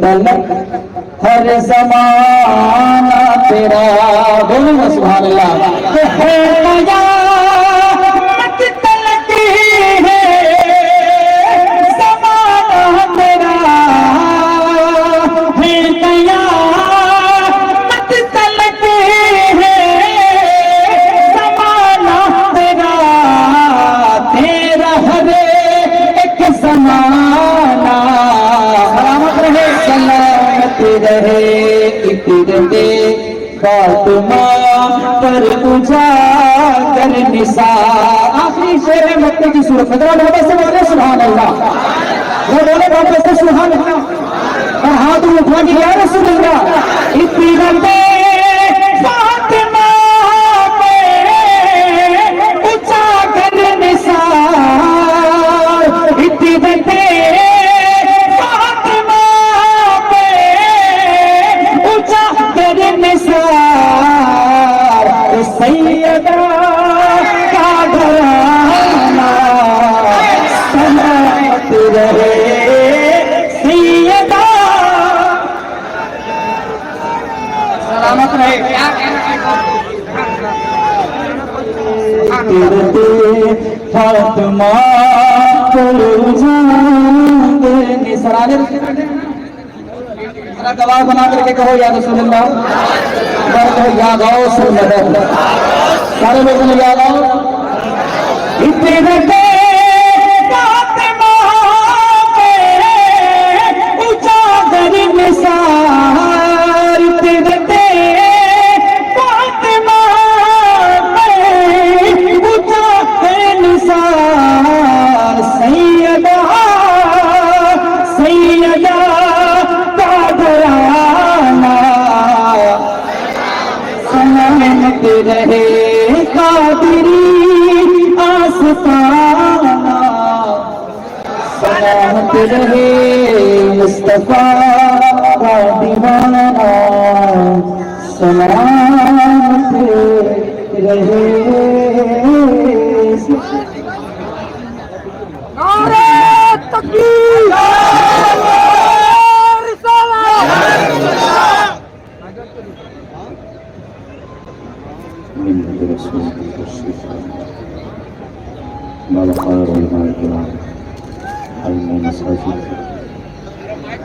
تلک ہر زمانہ تیرا، بولو سبحان اللہ، ہے قیامت تلک ہے زمانہ تیرا، ہے قیامت تلک ہے زمانہ تیرا، تیرا ہر ایک زمانہ سلامت رہے، سلامت رہے، اترتے فاطمہ پر اجاگر نثار۔ آخری شعر ہے مکے کی سورت، حضرات محبت سے بولے سبحان اللہ، وہ بولے محبت سے سبحان اللہ، اور ہاتھ اٹھا کے یا رسول اللہ، اترتے فاطمہ پر اجاگر نثار، اترتے فاطمہ پر اجاگر نثار، سیدہ کا گھرانہ سلامت رہے، سیدہ سلامت رہے، فاطمہ کو اجاگر نثار۔ گواہ بنا کر کے کہو یا رسول اللہ، کہو یا غوث المدد، سارے لوگوں نے یا غوث، اترتے فاطمہ پہ اجاگر نثار، اترتے فاطمہ پہ اجاگر نثار، سیدہ سیدہ سلامت رہے، قادری آستانہ سلامت رہے، مصطفیٰ کا دیوانہ سلامت رہے۔ نعرہ تکبیر، مالقار علماء الكرام، علم المساجد،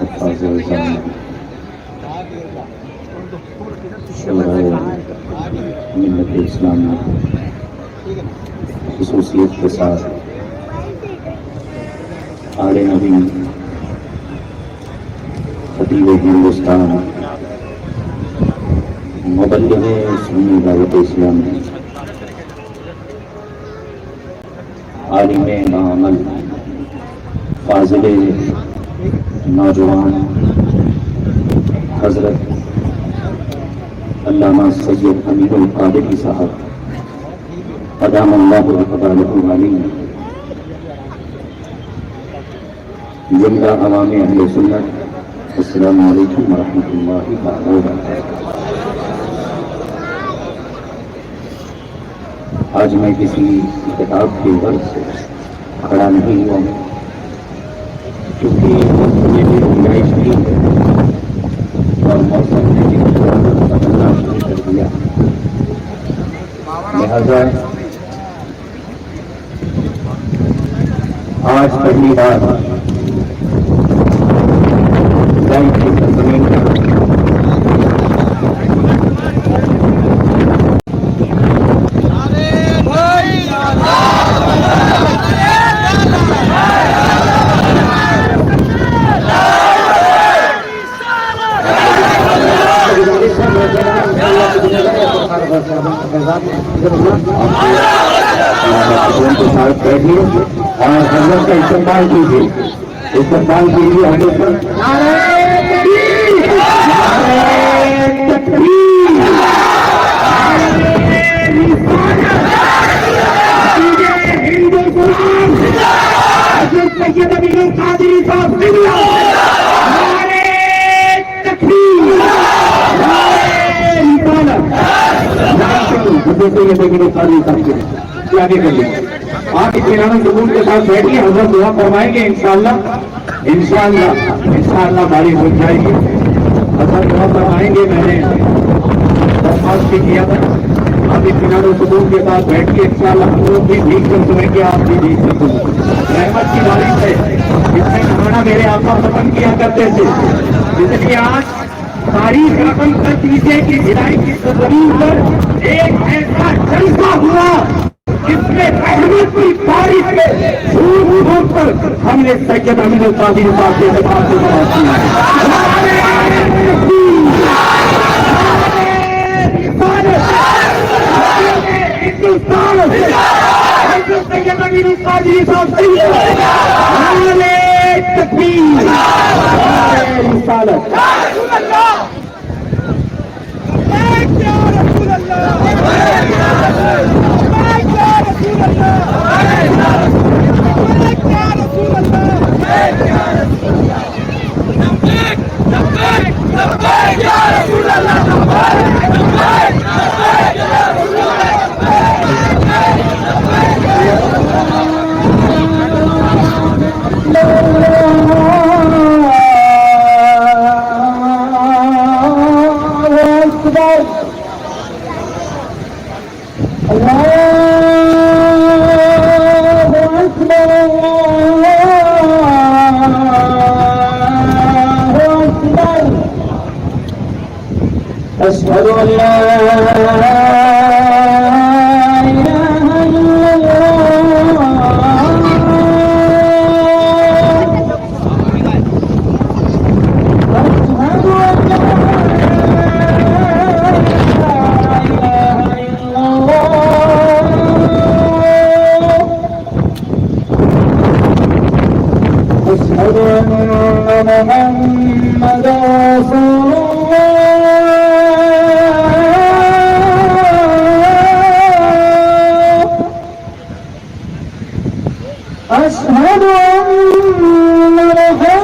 حفاظ الجامع، شعراء ملت اسلام میں خصوصیت کے ساتھ آل نبی خطیب ہندوستان، مبلغ سنی دعوت اسلامی، عالم باعمل، فاضل نوجوان، حضرت علامہ سید امین القادری صاحب ادام اللہ اقبالہ العلی، زندہ عوام اہل سنت، السلام علیکم ورحمۃ اللہ وبرکاتہ۔ آج میں کسی کتاب کے غرض سے کھڑا نہیں ہوا ہوں، کیونکہ مجھے بھی گنجائش نہیں ہے اور موسم نے بھی بدلنا شروع کر دیا، لہذا آج پہلی بار کی سرزمین پر کے ساتھ بیٹھیے اور حضرت کا استقبال کیجیے، استقبال کیجیے حضرت کا۔ سید امین القادری صاحب آگے کر لیں، آپ اطمینان سکون کے ساتھ بیٹھیے، حضرت دعا فرمائیں گے انشاءاللہ۔ انشاءاللہ بارش ہو جائے گی. اصل بہت آئیں گے. میں نے درخواست بھی کیا تھا آپ اطمینان و سکون کے ساتھ بیٹھ کے انشاءاللہ ہم لوگ بھی ٹھیک کر سکیں گے. آپ بھی ٹھیک کر سکیں. رحمت کی بارش ہے جس میں نہانا میرے آقا پسند کیا کرتے تھے. جس لیے آج تاریخ رقم کر دیجیے کہ بھلائی کی زمین پر ایک ایسا جلسہ ہوا جس میں رحمت کی بارش میں دور دور پر ہم نے سید امین القادری صاحب کے اعتبار سے بات سید امین القادری صاحب أشهد أن لا إله إلا الله أشهد أن محمدا رسول أشهد أن محمدا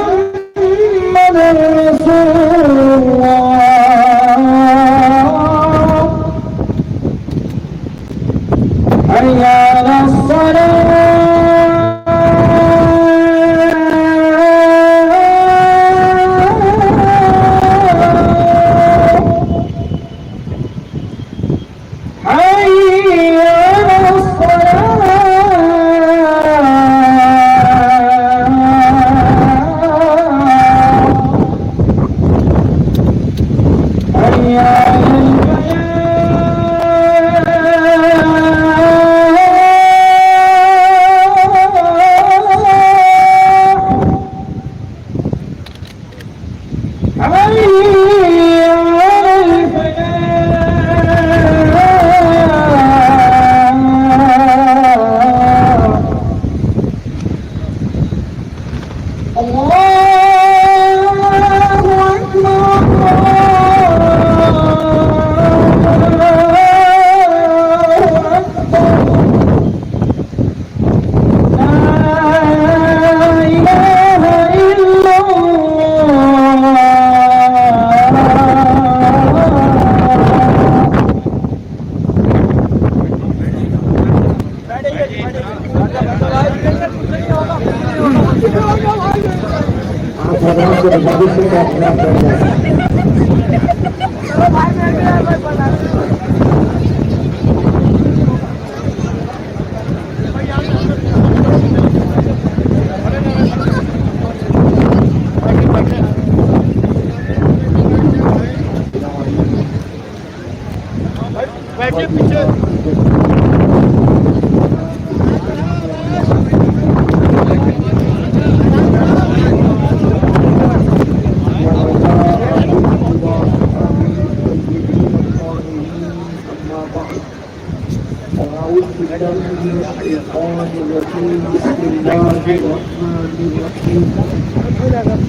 رسول الله حي على الصلاة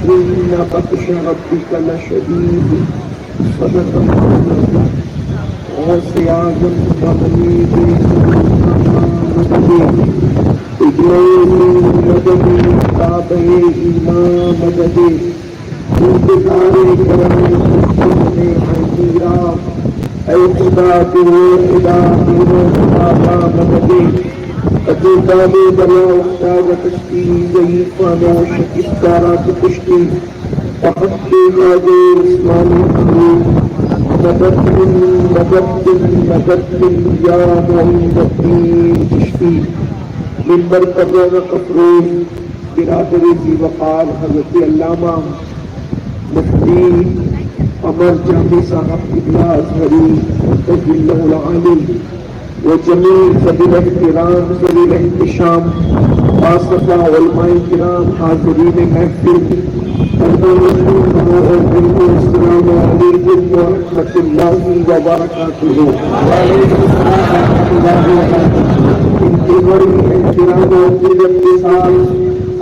إن بطش ربك لشديد صدق الله وسعاد التقليد إجلال مدد تابع إمام مدد انتظار کرم سننے حضیرہ اے خدا تیرے خدا تیرے خدا مدد اتوبالے دریا افتاد کشتی گئی خاموش افکارات کشتی تحقی غادے اسلامی حمود مدد یا معین الدین چشتی منبر قبر افروز برادری ذی وقار حضرت علامہ مفتی عمر جامی صاحب قبلہ ازہری رضی اللہ العالی و جمیع ذوی احترام ذوی احتشام آصفہ علماء کرام حاضرین محفل السلام علیکم ورحمۃ اللہ وبرکاتہ۔ احترام اور عزت کے ساتھ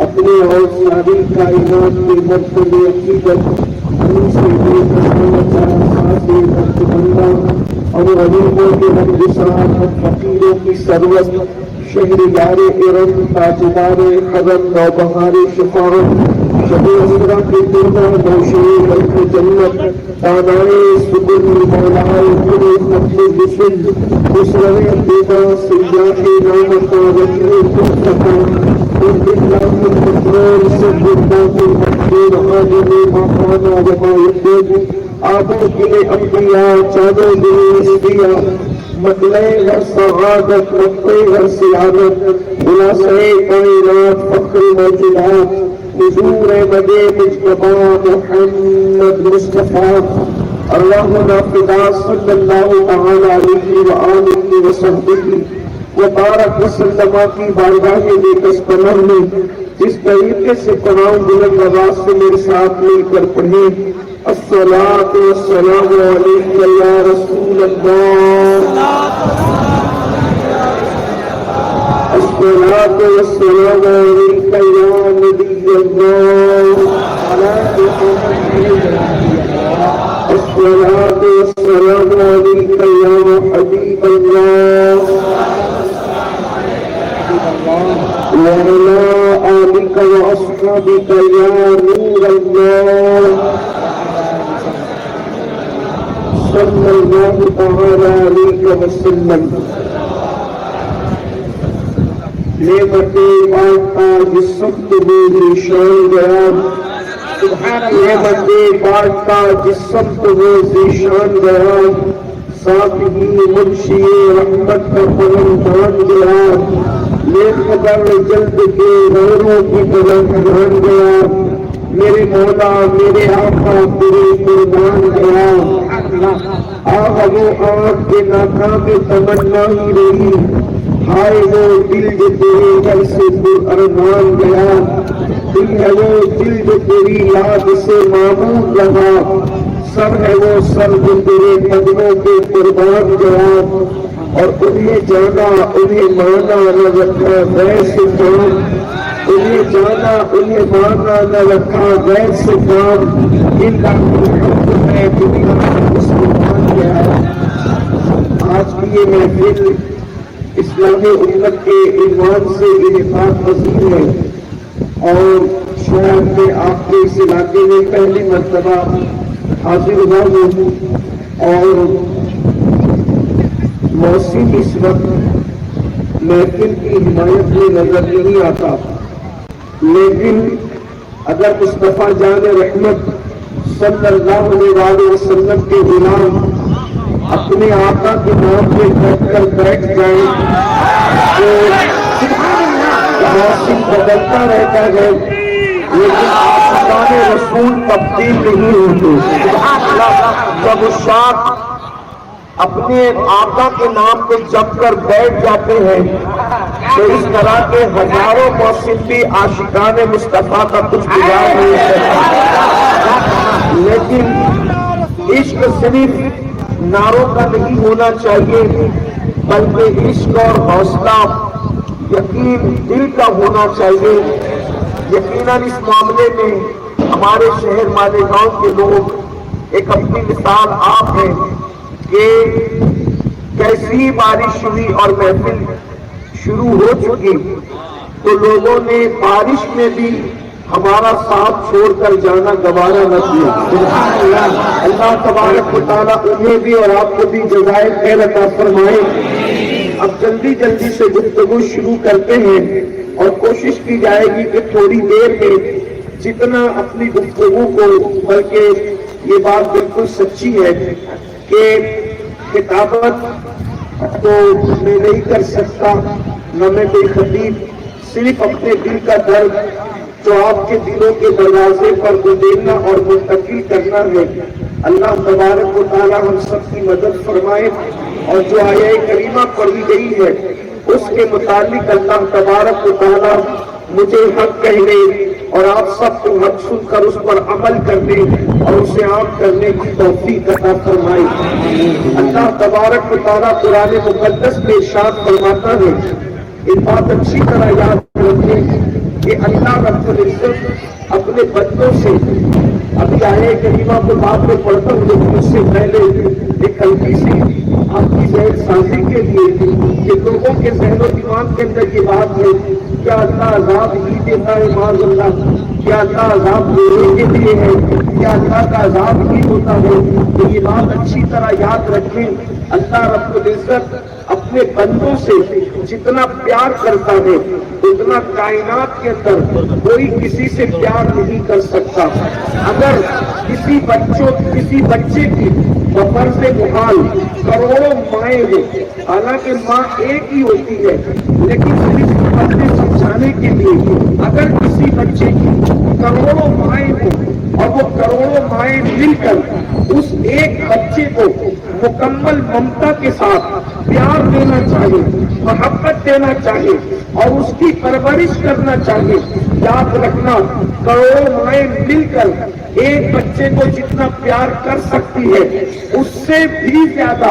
اپنے اور ساری کائنات کے مرکز عقیدت اور غریبوں کے مقدسان اور فقیروں کی سرورت شہریار ارم تاجدار حرم نوبہار شفاعت شب اسرا کے دونوں نوشیر رکھ جنت دانائے سکن مولائے پورے خطل رسل خسرو دیبا سیاح نامت وجہ مصطفیٰ بالله المكرور سب الله المكرور عالم ما كان وما يكون آبو کے انبیاء چادو دیا مطلع ہر سعادت مطلع ہر سعادت خلاصہ کائنات فخر موجودات حضور مدے مجتبی محمد مصطفیٰ اللہم فدا صلی اللہ تعالی علیہ وآلہ وسلم وبارک وسلم کی بارگاہ میں دس پناہ میں جس طریقے سے قرآن بلند آواز سے میرے ساتھ مل کر پڑھیں الصلاۃ والسلام علیک یا رسول اللہ، الصلاۃ والسلام علیک یا نبی اللہ، الصلاۃ والسلام علیک یا حبیب اللہ وعلى آلك وأصحابك يا نور الله صلى الله تعالى عليك وسلم۔ نعمت بانٹا جس سخت میں شان بیان، نعمت بانٹا جس سخت میں شان بیان، ساتھ ہی منشی رحمت کا پرندان بیان، لے خبر جلد کے غیروں کی طرح جان گیا، میرے مولا میرے آقا تیرے قربان گیا، آہ وہ آنکھ کے ناکام تمنا ہی رہی، ہائے وہ دل جو تیرے گھر سے پر ارمان گیا، دل ہے وہ دل جو تیری یاد سے معمول رہا، سر ہے وہ سر جو تیرے قدموں کے قربان گیا، اور انہیں جانا انہیں مانا نہ رکھا غیر سے کام، انہیں جانا انہیں مانا نہ رکھا غیر سے کام، ان کا حق ہے دنیا مسلمان کیا۔ آج کی یہ محفل اسلامی امت کے عنوان سے انعقاد پذیر ہے، اور شہر میں آپ کے اس علاقے میں پہلی مرتبہ حاضر ہوا ہوں، اور موسم اس وقت محفل کی حمایت میں نظر نہیں آتا، لیکن اگر مصطفیٰ جان رحمت صلی اللہ علیہ وسلم کے غلام اپنے آقا کے نام پہ بیٹھ کر بیٹھ جائیں تو موسم بدلتا رہتا ہے، لیکن عاشقان رسول تبدیل نہیں ہوتے۔ جب عشاق اپنے آقا کے نام پہ جم کر بیٹھ جاتے ہیں تو اس طرح کے ہزاروں موسم بھی عاشقان مصطفیٰ کا کچھ بگاڑ نہیں سکتا، لیکن عشق صرف نعروں کا نہیں ہونا چاہیے، بلکہ عشق اور حوصلہ یقین دل کا ہونا چاہیے۔ یقیناً اس معاملے میں ہمارے شہر مالیگاؤں کے لوگ ایک اپنی مثال آپ ہیں کہ کیسی بارش ہوئی اور محفل شروع ہو چکی تو لوگوں نے بارش میں بھی ہمارا ساتھ چھوڑ کر جانا گوارا نہ کیا۔ اللہ تبارک و تعالیٰ انہیں بھی اور آپ کو بھی جزائے خیر عطا فرمائے۔ اب جلدی جلدی سے گفتگو شروع کرتے ہیں اور کوشش کی جائے گی کہ تھوڑی دیر میں جتنا اپنی گفتگو کو، بلکہ یہ بات بالکل سچی ہے کہ کتابت تو میں نہیں کر سکتا، نہ میں کوئی خطیب، صرف اپنے دل کا درد جو آپ کے دلوں کے دروازے پر گزیرنا اور منتقل کرنا ہے۔ اللہ تبارک و تعالی ہم سب کی مدد فرمائے، اور جو آیہ کریمہ پڑھی گئی ہے اس کے متعلق اللہ تبارک و تعالی مجھے حق کہنے اور آپ سب کو حق سن کر اس پر عمل کرنے اور اسے عام کرنے کی توفیق عطا فرمائے۔ اللہ تبارک و تعالی قرآن مقدس میں ارشاد فرماتا ہے، ایک بات اچھی طرح یاد رکھیں کہ اللہ رب العزت اپنے بندوں سے، ابھی آیہ کریمہ کو بعد میں پڑھتا ہوں لیکن اس سے پہلے ایک ہلکی سی آپ کی ذہن سازی کے لیے کہ لوگوں کے ذہن و دماغ کے اندر یہ بات ہے کیا اللہ عذاب ہی دیتا ہے معاذ اللہ، کیا اللہ عذاب دینے کے لیے ہے، کیا اللہ کا عذاب ہی ہوتا ہے؟ تو یہ بات اچھی طرح یاد رکھیں، اللہ رب العزت اپنے بندوں سے جتنا پیار کرتا ہے اتنا کائنات کے اندر کوئی کسی سے پیار نہیں کر سکتا۔ اگر کسی بچے کی بفرض محال کروڑوں مائیں ہوں، حالانکہ ماں ایک ہی ہوتی ہے، لیکن صرف بچے سمجھانے کے لیے اگر کسی بچے کی کروڑوں مائیں ہوں اور وہ کروڑوں مائیں مل کر اس ایک بچے کو مکمل ممتا کے ساتھ پیار دینا چاہے، محبت دینا چاہے اور اس کی پرورش کرنا چاہے، یاد رکھنا کروڑوں مائیں مل کر ایک بچے کو جتنا پیار کر سکتی ہے اس سے بھی زیادہ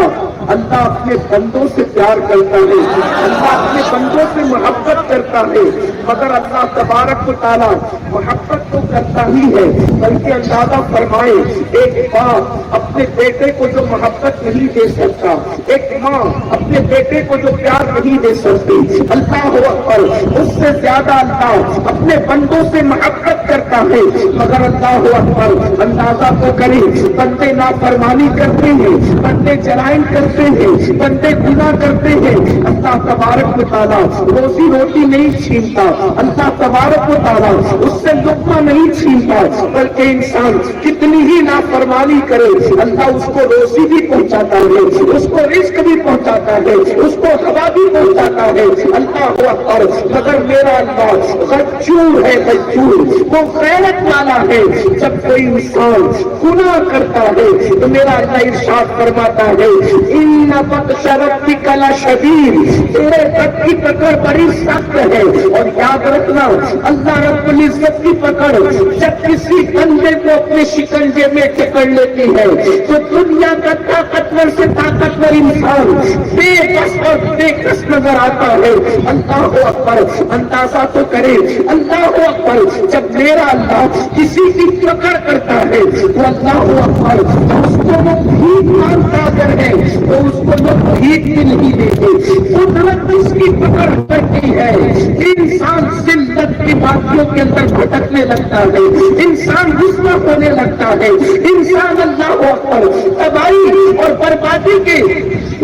اللہ اپنے بندوں سے پیار کرتا ہے، اللہ اپنے بندوں سے محبت کرتا ہے۔ مگر اللہ تبارک و تعالیٰ محبت تو کرتا ہی ہے بلکہ اندازہ فرمائے ایک باپ اپنے بیٹے کو جو محبت نہیں دے سکتا، ایک ماں اپنے بیٹے کو جو پیار نہیں دے سکتی، اللہ اکبر، اس سے زیادہ اللہ اپنے بندوں سے محبت کرتا ہے۔ مگر اللہ اکبر، اندازہ تو کریں، بندے نافرمانی کرتے ہیں، بندے جرائم کرتے ہیں، بندے گناہ کرتے ہیں، اللہ تبارک و تعالیٰ روزی روٹی نہیں چھینتا، اللہ تبارک و تعالیٰ اس سے لقمہ نہیں چھینتا، بلکہ انسان کتنی ہی نافرمانی کرے اللہ اس کو روزی بھی پہنچاتا ہے، اس کو رزق بھی پہنچاتا ہے، اس کو ہوا بھی پہنچاتا ہے۔ اللہ اکبر، مگر میرا اللہ غجور ہے، غجور، وہ غیرت والا ہے۔ جب کوئی انسان گناہ کرتا ہے تو میرا اللہ ارشاد فرماتا ہے ان بطش ربک لشدید، تیرے رب کی پکڑ بڑی سخت ہے۔ اور یاد رکھنا اللہ رب العزت کی پکڑ جب کسی بندے کو اپنے شکنجے میں پکڑ لیتی ہے تو دنیا کا طاقتور سے طاقتور انسان بے بس اور بے کس نظر آتا ہے۔ اللہ اکبر، اندازہ تو کرے، اللہ اکبر، جب میرا اللہ کسی کی پکڑ کرتا ہے تو اللہ اکبر اس کو وہ بھیک مانگتا اگر ہے تو اس کو وہ بھیک بھی نہیں دیتے۔ قدرت اس کی پکڑ کرتی ہے، انسان ذلت کی باتوں کے اندر بھٹکنے لگتا ہے، انسان رسوا ہونے لگتا ہے، انسان اللہ اکبر تباہی اور بربادی کے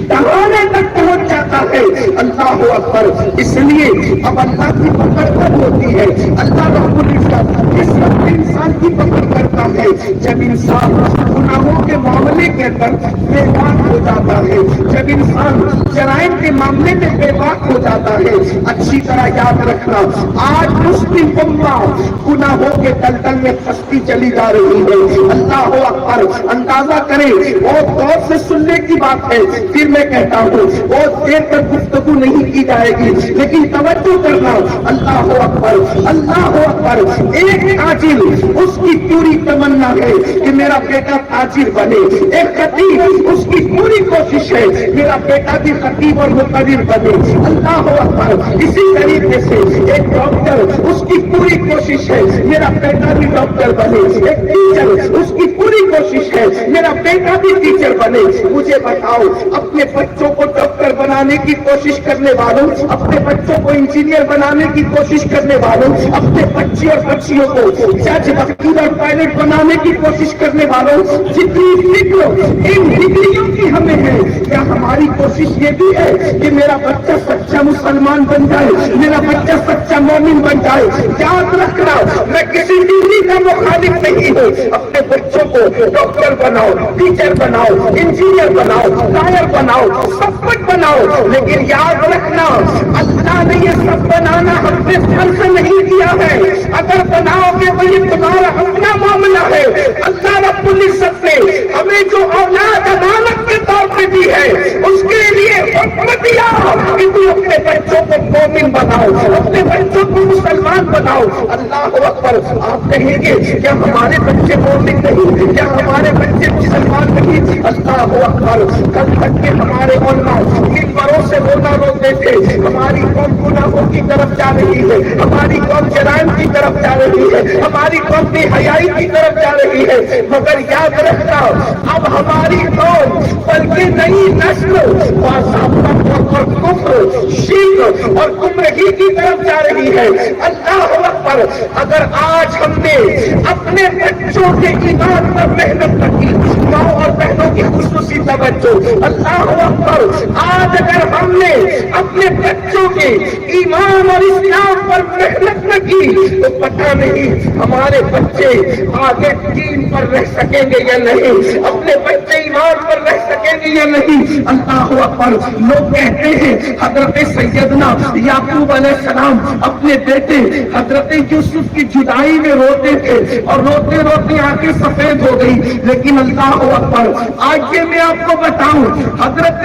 دہانے تک پہنچ جاتا ہے۔ اللہ اکبر، اس لیے اب اللہ کی پکڑ کب ہوتی ہے؟ اللہ رب العزت اس وقت انسان کی پکڑ کرتا ہے جب انسان گناہوں کے معاملے کے اندر بے باک ہو جاتا ہے، جب انسان جرائم کے معاملے میں بے باک ہو جاتا ہے۔ اچھی طرح یاد رکھنا آج مسلم امت گناہوں کے دلدل میں پھنستی چلی جا رہی ہے۔ اللہ اکبر، اندازہ کریں، بہت غور سے سننے کی بات ہے، پھر میں کہتا ہوں بہت دیر تک گفتگو نہیں کی جائے گی لیکن توجہ کرنا۔ اللہ اکبر، اللہ اکبر، ایک تاجر اس کی پوری تمنا ہے کہ میرا بیٹا تاجر بنے، ایک خطیب اس کی پوری کوشش ہے میرا بیٹا بھی خطیب اور مقتدر بنے۔ اللہ اکبر، اسی طریقے سے ایک ڈاکٹر اس کی پوری کوشش ہے میرا بیٹا بھی ڈاکٹر بنے، ایک ٹیچر اس کی پوری کوشش ہے میرا بیٹا بھی ٹیچر بنے۔ مجھے بتاؤ اپنے بچوں کو ڈاکٹر بنانے کی کوشش کرنے والوں، اپنے بچوں کو انجینئر بنانے کی کوشش کرنے والوں، اپنے بچے اور بچیوں کو جج وکیل اور پائلٹ بنانے کی کوشش کرنے والوں، جتنی فکر ان ڈگریوں کی ہمیں ہے، کیا ہماری کوشش یہ بھی ہے کہ میرا بچہ سچا مسلمان بن جائے، میرا بچہ سچا مومن بن جائے؟ یاد رکھنا میں کسی ڈگری کا مخالف نہیں ہوں، اپنے بچوں کو ڈاکٹر بناؤ، ٹیچر بناؤ، انجینئر بناؤ، لائر بناؤ، سب کچھ بناؤ، لیکن یاد رکھنا اللہ نے یہ سب بنانا اپنے فرض نہیں کیا ہے۔ اگر بناؤ گے تو یہ تمہارا اپنا معاملہ ہے۔ اللہ رب العزت نے ہمیں جو اولاد امانت کے طور پہ دی ہے اس کے لیے حکم دیا کہ تم اپنے بچوں کو مومن بناؤ، اپنے بچوں کو مسلمان بناؤ۔ اللہ اکبر۔ آپ کہیں گے کیا ہمارے بچے مومن نہیں، کیا ہمارے بچے مسلمان نہیں؟ اللہ اکبر۔ کل تک کے ہمارے علماء منبروں سے رونا روتے تھے، ہماری قوم گناہوں کی طرف جا رہی ہے، ہماری قوم جرائم کی طرف جا رہی ہے، ہماری قوم بے حیائی کی طرف جا رہی ہے، مگر یاد رکھنا اب ہماری قوم بلکہ نئی نسل باضابطہ طور پر کفر، شرک اور گمراہی کی طرف جا رہی ہے۔ اللہ اکبر۔ اگر آج ہم نے اپنے بچوں کے ایمان پر محنت نہ کی، ماں اور بہنوں کی خصوصی توجہ، اللہ اکبر، آج اگر ہم نے اپنے بچوں کے ایمان اور اسلام پر محنت نہ کی تو پتہ نہیں ہمارے بچے آگے دین پر رہ سکیں گے یا نہیں، اپنے بچے ایمان پر رہ سکیں گے یا نہیں۔ اللہ اکبر۔ لوگ کہتے ہیں حضرت سیدنا یعقوب علیہ السلام اپنے بیٹے حضرت یوسف کی جدائی میں روتے تھے اور روتے روتے آنکھیں سفید ہو گئی، لیکن اللہ اکبر آج یہ میں آپ کو بتاؤں حضرت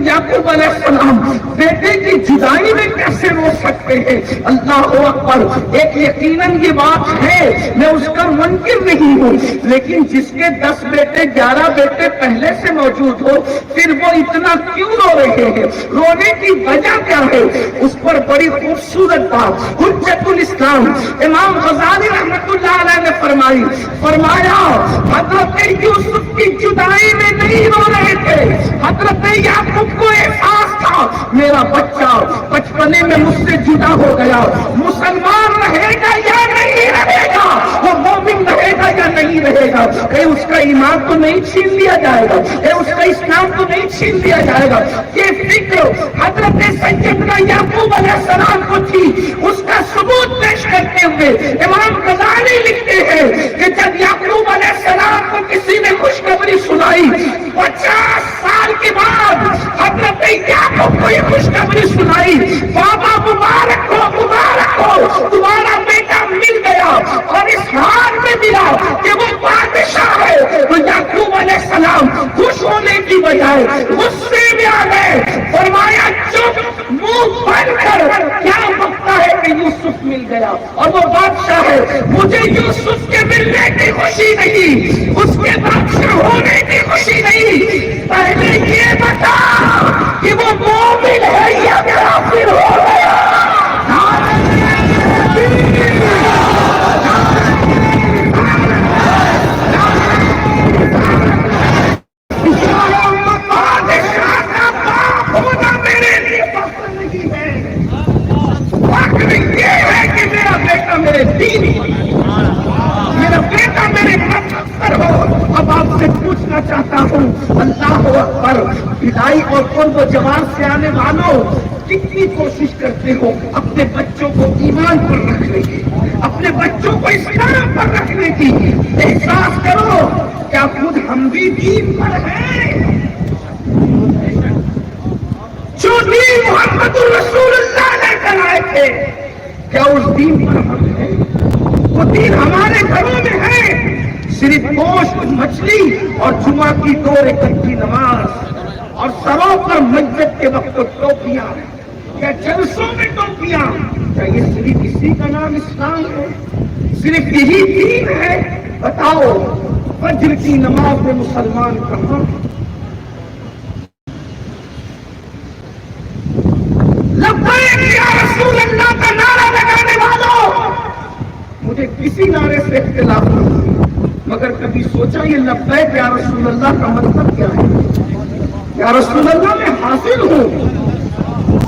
یعقوب علیہ السلام بیٹے کی جدائی میں کیسے رو سکتے ہیں؟ اللہ اکبر۔ ایک یقیناً یہ بات ہے، میں اس کا منکر نہیں ہوں، لیکن جس کے 10 بیٹے 11 بیٹے پہلے سے موجود ہو پھر وہ اتنا کیوں رو رہے ہیں؟ رونے کی وجہ کیا ہے؟ اس پر بڑی خوبصورت بات حجت الاسلام امام غزالی رحمت اللہ علیہ نے فرمایا حضرت یوسف کی جدائی میں نہیں رو رہے تھے، حضرت یعقوب کو احساس تھا میرا بچہ بچپنے میں مجھ سے جدا ہو گیا، مسلمان رہے گا یا نہیں رہے گا، وہ مومن رہے گا یا نہیں رہے گا، کہیں اس کا ایمان تو نہیں چھین لیا جائے گا، کہیں اس کا اسلام تو نہیں چھین لیا جائے گا۔ یہ فکر حضرت سیدنا یعقوب علیہ السلام کو تھی، اس کا ثبوت پیش کرتے ہوئے امام غزالی لکھتے ہیں کہ جب یعقوب علیہ السلام کو کسی نے خوشخبری سنائی 50 سال کے بعد حضرت یعقوب کو یہ خوشخبری سنائی، بابا مبارک ہو تمہارا بیٹا مل گیا، اور اس حال میں ملا کہ وہ بادشاہ ہے، تو یعقوب علیہ السلام خوش ہونے کی بجائے غصے میں آ گئے، فرمایا چپ، منہ بند کر، کیا بکتا ہے کہ یوسف مل گیا اور وہ بادشاہ ہے؟ مجھے یوسف کے ملنے کی خوشی نہیں، اس کے بادشاہ ہونے کی خوشی نہیں، پہلے یہ بتا کہ وہ مومن ہے یا کافر ہو گیا۔ میرا بیٹا میرے پر ہو۔ اب آپ سے پوچھنا چاہتا ہوں اللہ اکبر، بدائی اور قرب و جوان سے آنے والوں کتنی کوشش کرتے ہو اپنے بچوں کو ایمان پر رکھنے کی، اپنے بچوں کو اسلام پر رکھنے کی؟ احساس کرو کیا خود ہم بھی دین پر ہیں؟ جو دین محمد الرسول اللہ لے کر آئے تھے کیا اس دین پر ہم ہیں؟ وہ دین ہمارے گھروں میں ہے، صرف گوشت مچھلی اور جمعہ کی 2 رکعت کی نماز اور سروں پر مسجد کے وقت ٹوپیاں یا جلسوں میں ٹوپیاں، کیا یہ صرف اسی کا نام اسلام ہے؟ صرف یہی دین ہے؟ بتاؤ فجر کی نماز میں مسلمان کہاں؟ لبیک یا رسول اللہ کا نعرہ لگانے والوں، مجھے کسی نعرے سے اختلاف نہیں، مگر کبھی سوچا یہ لبیک یا رسول اللہ کا مطلب کیا ہے؟ یا رسول اللہ میں حاضر ہوں،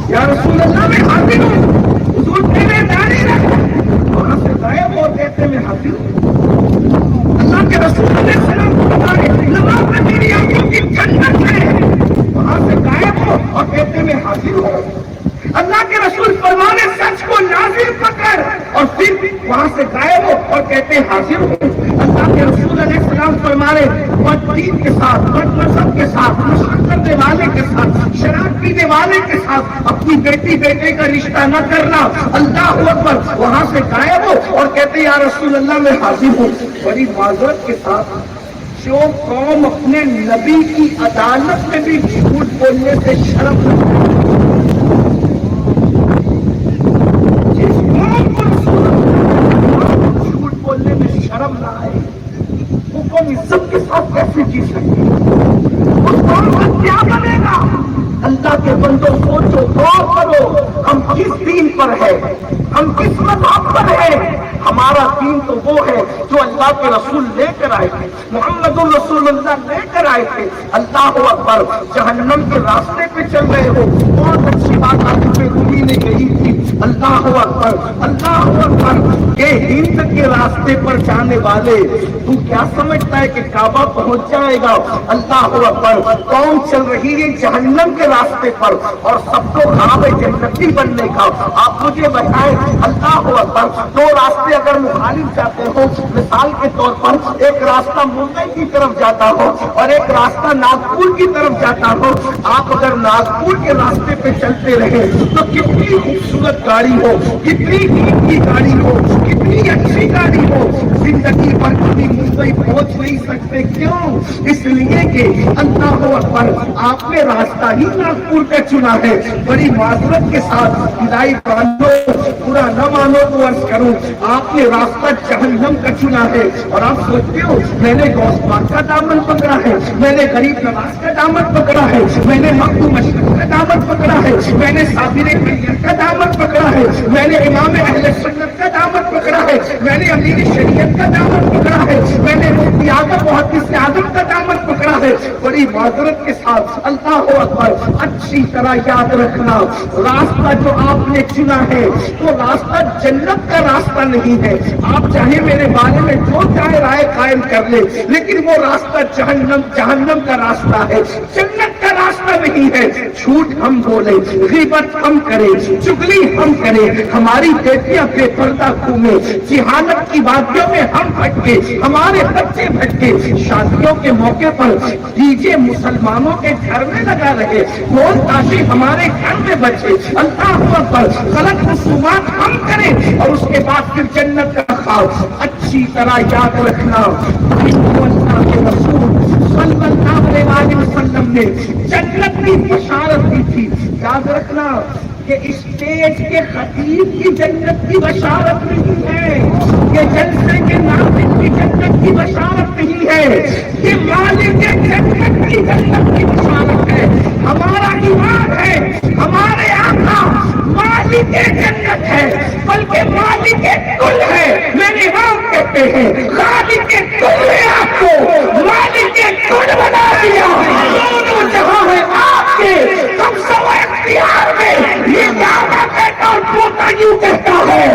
یا رسول اللہ میں حاضر ہوں، حضور میرے دانے رکھ، وہاں سے غائب اور کہتے میں حاضر ہوں۔ اللہ کے رسول علیہ السلام نماز میں میری آنکھوں کی جنت ہے، وہاں سے غائب ہو اور کہتے میں حاضر ہوں۔ اللہ کے رسول فرمانے سچ کو لازم پکڑ اور پھر وہاں سے غائب ہو اور کہتے حاضر ہو۔ اللہ کے رسول علیہ السلام فرمانے بددین کے ساتھ، بد مذہب کے ساتھ، نشہ کرنے والے کے ساتھ، شراب پینے والے کے ساتھ اپنی بیٹی بیٹے کا رشتہ نہ کرنا، اللہ اکبر، وہاں سے غائب ہو اور کہتے یا رسول اللہ میں حاضر ہوں۔ بڑی معذرت کے ساتھ جو قوم اپنے نبی کی عدالت میں بھی جھوٹ بولنے سے شرم نہ کرے، جھوٹ بولنے میں شرم نہ آئے، وہ قوم عزت کے ساتھ کیسے جی سکتی؟ اس قوم کا کیا بنے گا؟ اللہ کے بندوں سوچو، غور کرو، ہم کس دین پر ہے، ہم کس مذہب پر ہے؟ ہمارا دین تو وہ ہے جو اللہ کے رسول لے کر آئے تھے، محمد الرسول اللہ لے کر آئے تھے۔ اللہ اکبر، جہنم کے راستے پہ چل رہے ہو، بہت اچھی بات آج پہ رومی نے کہی تھی، اللہ اکبر، اللہ اکبر، کہ ہند کے راستے پر جانے والے، تو کیا سمجھتا ہے کہ کعبہ پہنچ جائے گا؟ اللہ اکبر، کون چل رہی ہے جہنم کے راستے پر اور سب کو خواب ہے جنتی بننے کا؟ آپ مجھے بتائیں، اللہ اکبر، دو راستے اگر مخالف جاتے ہو، مثال کے طور پر ایک راستہ ممبئی کی طرف جاتا ہو اور ایک راستہ ناگپور کی طرف جاتا ہو، آپ اگر ناگپور کے راستے پہ چلتے رہے تو کتنی خوبصورت گاڑی ہو، کتنی قیمتی گاڑی ہو، کتنی اچھی گاڑی ہو، زندگی پر کبھی ممبئی پہنچ نہیں سکتے۔ کیوں؟ اس لیے کہ اللہ اکبر، آپ نے راستہ ہی ناگپور کا چنا ہے۔ بڑی معذرت کے ساتھ ہدائی مانو، برا نہ مانو تو عرض کروں، آپ نے راستہ جہنم کا چنا ہے۔ اور آپ سوچتے ہو میں نے غوث پاک کا دامن پکڑا ہے، میں نے غریب نواز کا دامن پکڑا ہے، میں نے مخدوم اشرف کا دامن پکڑا ہے، میں نے صابر کلیہ کا دامن پکڑا ہے، میں نے امام اہل سنت کا دامن پکڑا ہے، میں نے امیر شریعت کا دامن پکڑا ہے، میں نے مفتی اعظم محدث اعظم کا دامن پکڑا ہے۔ بڑی معذرت کے ساتھ اللہ اکبر، اچھی طرح یاد رکھنا، راستہ جو آپ نے چنا ہے وہ راستہ جنت کا راستہ نہیں ہے۔ آپ چاہے میرے بارے میں جو چاہے رائے قائم کر لے، لیکن وہ راستہ جہنم کا راستہ ہے، جنت کا راستہ نہیں ہے۔ جھوٹ ہم بولے، غیبت ہم کریں، چگلی ہم کریں، ہماری بیٹیاں بے پردہ گھومیں، جہالت کی وادیوں میں ہم بھٹکے، ہمارے بچے بھٹکے، شادیوں کے موقع پر ڈی جے مسلمانوں کے گھر میں لگا رہے، ڈھول تاشی ہمارے گھر میں بچے، اللہ اکبر، غلط رسومات ہم کریں اور اس کے بعد پھر جنت کا خواب۔ اچھی طرح یاد رکھنا، اللہ کے رسول صلی اللہ علیہ وسلم نے جنت کی بشارت دی تھی۔ یاد رکھنا کہ اسٹیج کے خطیب کی جنت کی بشارت نہیں ہے، یہ جلسے کے ناظرین کی جنت کی بشارت نہیں ہے، یہ مالک جنت کی جنت کی بشارت ہے۔ ہمارا ایمان ہے، ہمارے آقا مالک جنت ہے، بلکہ مالک کل ہے، میرے امام کہتے ہیں خالق کل ہے، آپ کو مالک کل بنا دیا، دونوں جہاں ہے آپ کے، تم سب اختیار میں۔ یہ دعویٰ کہتا اور پوتا یوں کہتا ہے،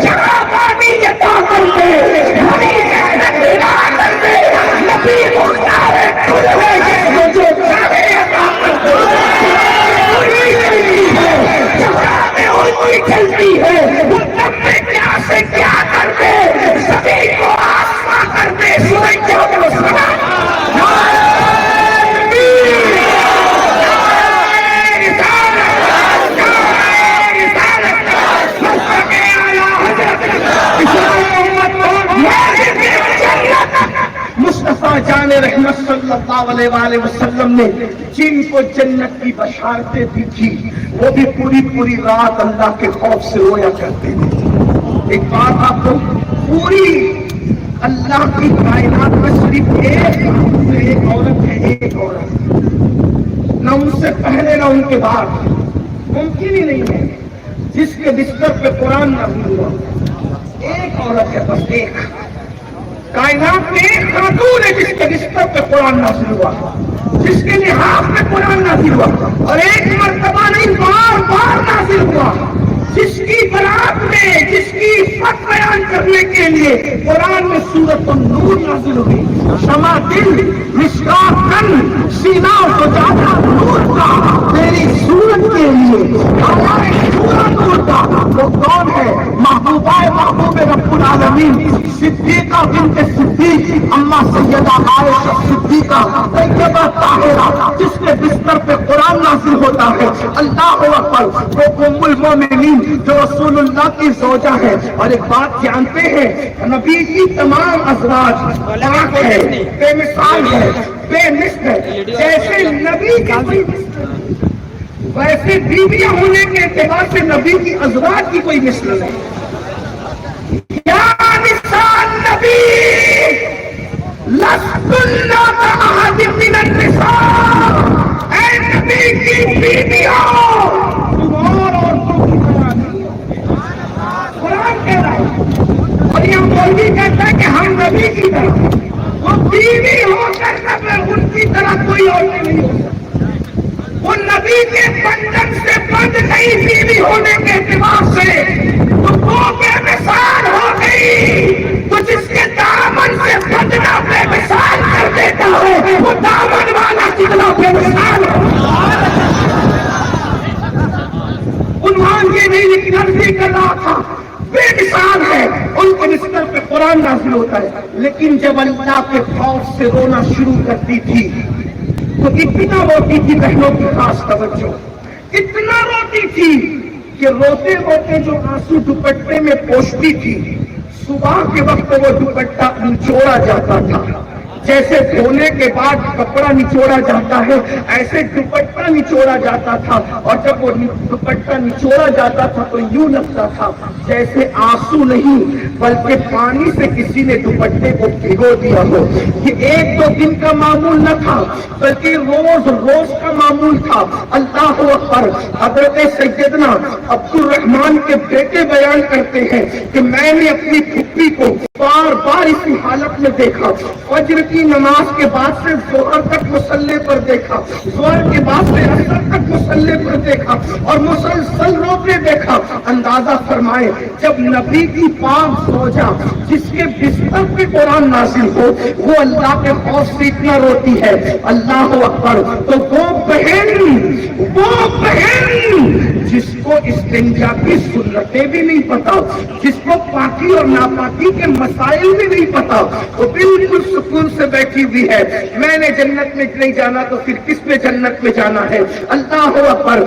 جہاں بانی عطا کر دے، ہری محنت عطا کر دے، نبی مختار کل ہے، مجھے چاہے عطا کر دے۔ چلتی ہے وہ تب میں کیا سے کیا کر دے، سبھی کو آسما کر دے، سورج کیا کرو سنا مصطفیٰ جان رحمت صلی اللہ علیہ وسلم نے جن کو جنت کی بشارتیں دی تھی وہ بھی پوری رات اللہ کے خوف سے رویا کرتے تھے۔ ایک بات آپ کو، پوری اللہ کی کائنات میں صرف ایک عورت ہے، ایک عورت، نہ ان سے پہلے نہ ان کے بعد، ممکن ہی نہیں ہے جس کے بستر پہ قرآن نازل ہوا۔ ایک عورت ہے، بس ایک، کائنات میں ایک خاتون ہے جس کے بستر پہ قرآن نازل ہوا۔ جس کے لحاظ میں قرآن نازل ہوا، اور ایک مرتبہ نہیں بار بار نازل ہوا، جس کی برات میں، جس کی عفت بیان کرنے کے لیے قرآن میں سورۃ النور نازل ہوئی۔ شمع دل مشکات کن سینہ سجادہ نور کا، تیری صورت کے لیے ہمارے پورا نور کا۔ وہ کون ہے؟ محبوبہ محبوب رب العالمین، صدیقہ بنت صدیق، اماں سیدہ عائشہ صدیقہ طیبہ طاہرہ، جس کے بستر پہ قرآن نازل ہوتا ہے۔ اللہ اکبر، وہ ام المومنین جو رسول اللہ کی زوجہ ہے۔ اور ایک بات جانتے ہیں، نبی کی تمام ازواج پاک ہے، بے مثال ہے، بے مثل ہے، جیسے نبی کی کوئی مثل نہیں، ویسے بیویاں ہونے کے اعتبار سے نبی کی ازواج کی کوئی مثل نہیں۔ یا نساء النبی لستن کأحد من النساء، اے نبی کی بیویوں تم اور عورتوں کی طرح نہیں ہو۔ قرآن کہہ رہا ہے، اور یہ مولوی کہتا ہے کہ ہم نبی کی طرح، وہ بیوی ہو کر ان کی طرح کوئی عورتیں نہیں ہو سکتی۔ وہ نبی کے بندن سے بند نہیں بیوی ہونے کے اعتبار سے، تو وہ بے مثال ہو گئی۔ تو جس کے دامن سے بندنا بے مثال کر دیتا ہے، وہ دامن والا کتنا بے مثال ہو۔ عنوان یہ نہیں، لیکن عرض کر رہا تھا بے مثال ہے۔ ان کے بستر پہ قرآن نازل ہوتا ہے، لیکن جب اللہ کے خوف سے رونا شروع کرتی تھی تو اتنا روتی تھی، بہنوں کی خاص توجہ، اتنا روتی تھی کہ روتے روتے جو آنسو دوپٹے میں پوچھتی تھی، صبح کے وقت وہ دوپٹہ نچوڑا جاتا تھا۔ جیسے دھونے کے بعد کپڑا نچوڑا جاتا ہے، ایسے دوپٹہ نچوڑا جاتا تھا، اور جب وہ دوپٹہ نچوڑا جاتا تھا تو یوں لگتا تھا جیسے آنسو نہیں بلکہ پانی سے کسی نے دوپٹے کو بھگو دیا ہو۔ یہ ایک دو دن کا معمول نہ تھا، بلکہ روز روز کا معمول تھا۔ اللہ اکبر، حضرت سیدنا عبد الرحمان کے بیٹے بیان کرتے ہیں کہ میں نے اپنی پھپھی کو بار بار اسی حالت میں دیکھا، فجر کی نماز کے بعد سے ظہر تک مصلی پر دیکھا، ظہر کے بعد سے عصر تک مصلی پر دیکھا، اور مسلسل روتے دیکھا۔ اندازہ فرمائے، جب نبی کی پاک زوجہ جس کے بستر پہ قرآن نازل ہو وہ اللہ کے خوف سے اتنا روتی ہے، اللہ اکبر، تو وہ بہن جس کو استنجا کی سنتیں بھی نہیں پتا، جس کو پاکی اور ناپاکی کے مسائل بھی نہیں پتا، وہ بالکل سکون سے بیٹھی ہوئی ہے۔ میں نے جنت میں نہیں جانا تو پھر کس میں جنت میں جانا ہے؟ اللہ اکبر۔